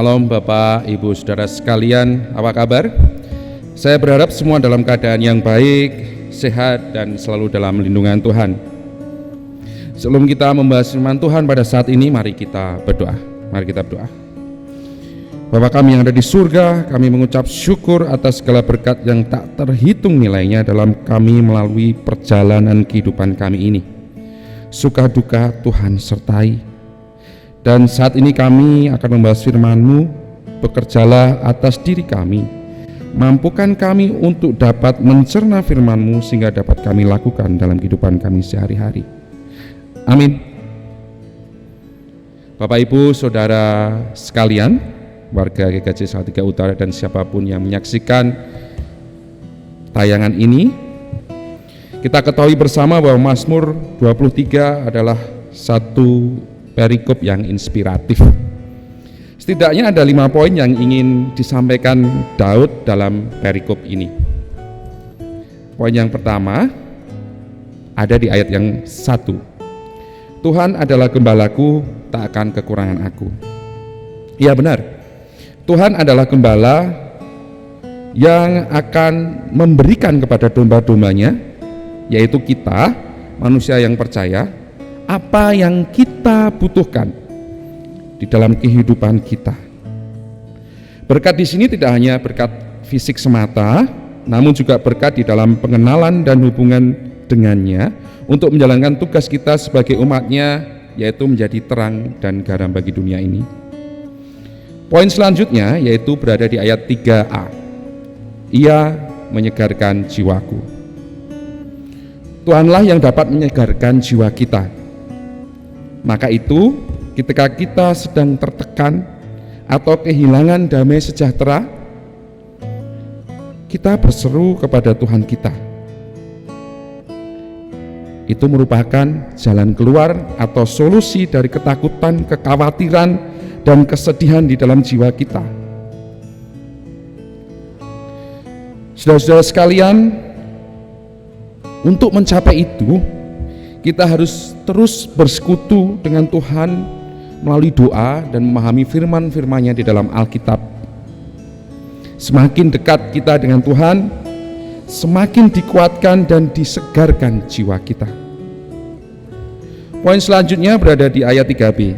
Shalom Bapak, Ibu, Saudara sekalian, apa kabar? Saya berharap semua dalam keadaan yang baik, sehat, dan selalu dalam lindungan Tuhan. Sebelum kita membahas firman Tuhan pada saat ini, mari kita berdoa. Bapa kami yang ada di surga, kami mengucap syukur atas segala berkat yang tak terhitung nilainya dalam kami melalui perjalanan kehidupan kami ini. Suka duka Tuhan sertai. Dan saat ini kami akan membahas firman-Mu, bekerjalah atas diri kami, mampukan kami untuk dapat mencerna firman-Mu sehingga dapat kami lakukan dalam kehidupan kami sehari-hari. Amin. Bapak, Ibu, Saudara sekalian, warga GKJ Salatiga Utara dan siapapun yang menyaksikan tayangan ini, kita ketahui bersama bahwa Mazmur 23 adalah satu perikop yang inspiratif. Setidaknya ada 5 poin yang ingin disampaikan Daud dalam perikop ini. Poin yang pertama ada di ayat yang 1. Tuhan adalah gembalaku, tak akan kekurangan aku. Iya benar, Tuhan adalah gembala yang akan memberikan kepada domba-dombanya, yaitu kita, manusia yang percaya, apa yang kita butuhkan di dalam kehidupan kita. Berkat di sini tidak hanya berkat fisik semata, namun juga berkat di dalam pengenalan dan hubungan dengannya untuk menjalankan tugas kita sebagai umatnya, yaitu menjadi terang dan garam bagi dunia ini. Poin selanjutnya yaitu berada di ayat 3a. Ia menyegarkan jiwaku. Tuhanlah yang dapat menyegarkan jiwa kita. Maka itu, ketika kita sedang tertekan atau kehilangan damai sejahtera, kita berseru kepada Tuhan kita. Itu merupakan jalan keluar atau solusi dari ketakutan, kekhawatiran, dan kesedihan di dalam jiwa kita. Saudara-saudara sekalian, untuk mencapai itu, kita harus terus bersekutu dengan Tuhan melalui doa dan memahami firman-firman-Nya di dalam Alkitab. Semakin dekat kita dengan Tuhan, semakin dikuatkan dan disegarkan jiwa kita. Poin selanjutnya berada di ayat 3b.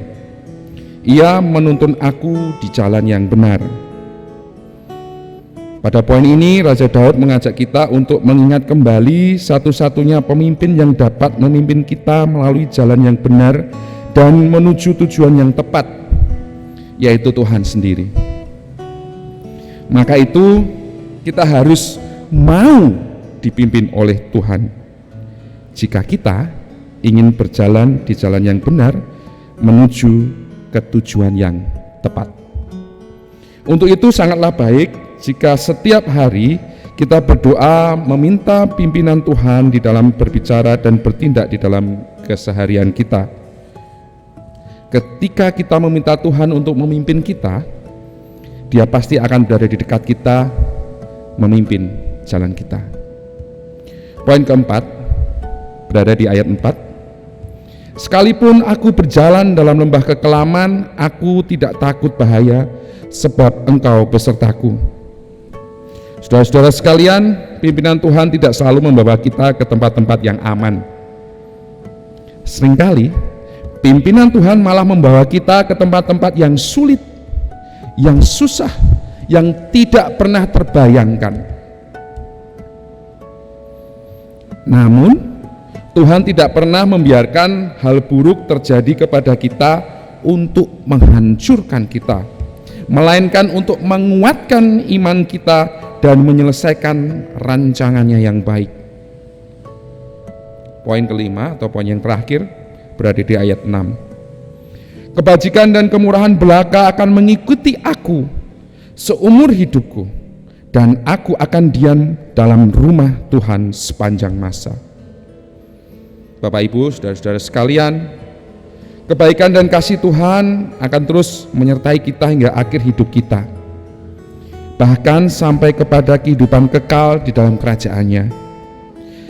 Ia menuntun aku di jalan yang benar. Pada poin ini, Raja Daud mengajak kita untuk mengingat kembali satu-satunya pemimpin yang dapat memimpin kita melalui jalan yang benar dan menuju tujuan yang tepat, yaitu Tuhan sendiri. Maka itu, kita harus mau dipimpin oleh Tuhan. Jika kita ingin berjalan di jalan yang benar, menuju ke tujuan yang tepat. Untuk itu sangatlah baik jika setiap hari kita berdoa meminta pimpinan Tuhan di dalam berbicara dan bertindak di dalam keseharian kita. Ketika kita meminta Tuhan untuk memimpin kita, Dia pasti akan berada di dekat kita, memimpin jalan kita. Poin keempat berada di ayat 4. Sekalipun aku berjalan dalam lembah kekelaman, aku tidak takut bahaya, sebab Engkau besertaku. Saudara-saudara sekalian, pimpinan Tuhan tidak selalu membawa kita ke tempat-tempat yang aman. Seringkali, pimpinan Tuhan malah membawa kita ke tempat-tempat yang sulit, yang susah, yang tidak pernah terbayangkan. Namun, Tuhan tidak pernah membiarkan hal buruk terjadi kepada kita untuk menghancurkan kita, melainkan untuk menguatkan iman kita dan menyelesaikan rancangannya yang baik. Poin kelima atau poin yang terakhir berada di ayat 6. Kebajikan dan kemurahan belaka akan mengikuti aku seumur hidupku, dan aku akan diam dalam rumah Tuhan sepanjang masa. Bapak, Ibu, saudara-saudara sekalian, kebaikan dan kasih Tuhan akan terus menyertai kita hingga akhir hidup kita, bahkan sampai kepada kehidupan kekal di dalam kerajaan-Nya.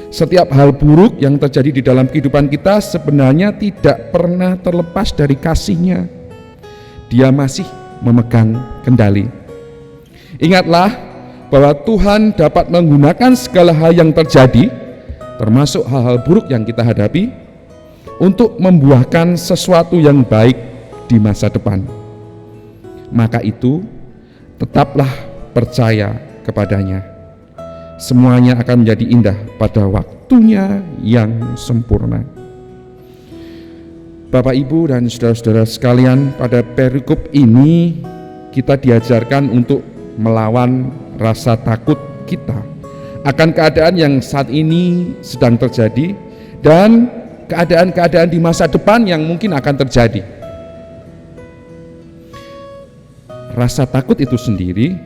Setiap hal buruk yang terjadi di dalam kehidupan kita sebenarnya tidak pernah terlepas dari kasih-Nya. Dia masih memegang kendali. Ingatlah bahwa Tuhan dapat menggunakan segala hal yang terjadi, termasuk hal-hal buruk yang kita hadapi, untuk membuahkan sesuatu yang baik di masa depan. Maka itu, tetaplah percaya kepadanya. Semuanya akan menjadi indah pada waktunya yang sempurna. Bapak, Ibu, dan saudara-saudara sekalian, pada perikop ini kita diajarkan untuk melawan rasa takut kita akan keadaan yang saat ini sedang terjadi dan keadaan-keadaan di masa depan yang mungkin akan terjadi. Rasa takut itu sendiri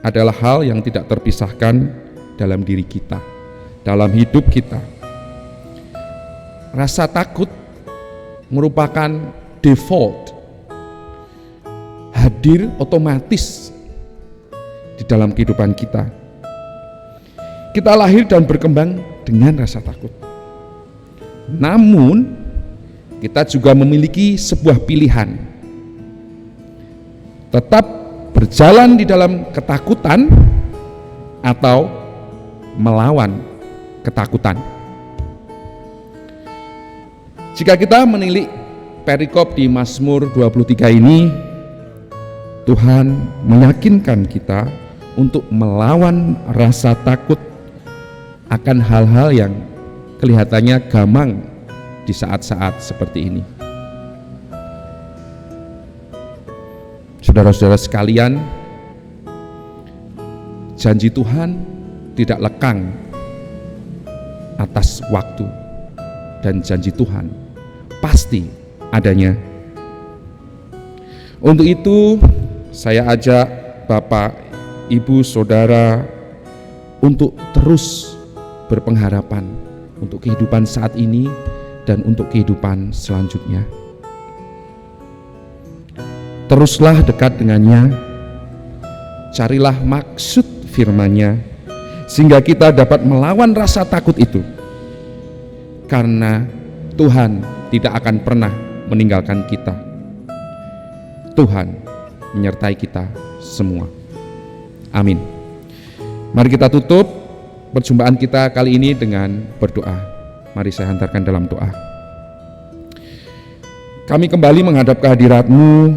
adalah hal yang tidak terpisahkan dalam diri kita, dalam hidup kita. Rasa takut merupakan default, hadir otomatis di dalam kehidupan kita. Kita lahir dan berkembang dengan rasa takut. Namun, kita juga memiliki sebuah pilihan. Tetap berjalan di dalam ketakutan atau melawan ketakutan. Jika kita menilik perikop di Mazmur 23 ini, Tuhan meyakinkan kita untuk melawan rasa takut akan hal-hal yang kelihatannya gamang di saat-saat seperti ini. Saudara-saudara sekalian, janji Tuhan tidak lekang atas waktu, dan janji Tuhan pasti adanya. Untuk itu, saya ajak Bapak, Ibu, Saudara untuk terus berpengharapan untuk kehidupan saat ini dan untuk kehidupan selanjutnya. Teruslah dekat dengannya, carilah maksud firman-Nya, sehingga kita dapat melawan rasa takut itu, karena Tuhan tidak akan pernah meninggalkan kita. Tuhan menyertai kita semua. Amin. Mari kita tutup perjumpaan kita kali ini dengan berdoa. Mari saya hantarkan dalam doa. Kami kembali menghadap kehadirat-Mu,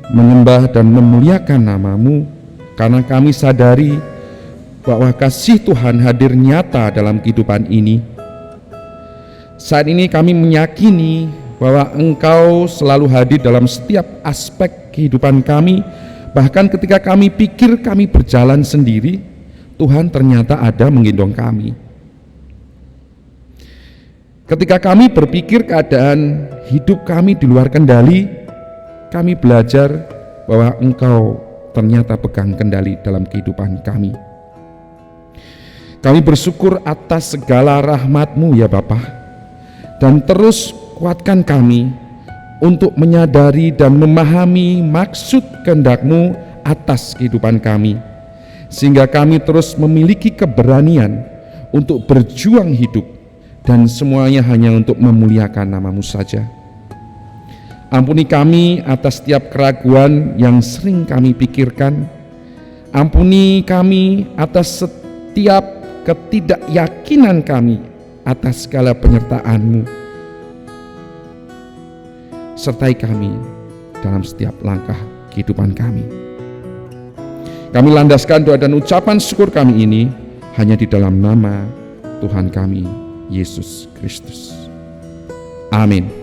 menyembah dan memuliakan nama-Mu, karena kami sadari bahwa kasih Tuhan hadir nyata dalam kehidupan ini. Saat ini kami meyakini bahwa Engkau selalu hadir dalam setiap aspek kehidupan kami. Bahkan ketika kami pikir kami berjalan sendiri, Tuhan ternyata ada menggendong kami. Ketika kami berpikir keadaan hidup kami di luar kendali, kami belajar bahwa Engkau ternyata pegang kendali dalam kehidupan kami. Kami bersyukur atas segala rahmat-Mu ya Bapa, dan terus kuatkan kami untuk menyadari dan memahami maksud kehendak-Mu atas kehidupan kami, sehingga kami terus memiliki keberanian untuk berjuang hidup, dan semuanya hanya untuk memuliakan nama-Mu saja. Ampuni kami atas setiap keraguan yang sering kami pikirkan. Ampuni kami atas setiap ketidakyakinan kami atas segala penyertaan-Mu. Sertai kami dalam setiap langkah kehidupan kami. Kami landaskan doa dan ucapan syukur kami ini hanya di dalam nama Tuhan kami, Yesus Kristus. Amin.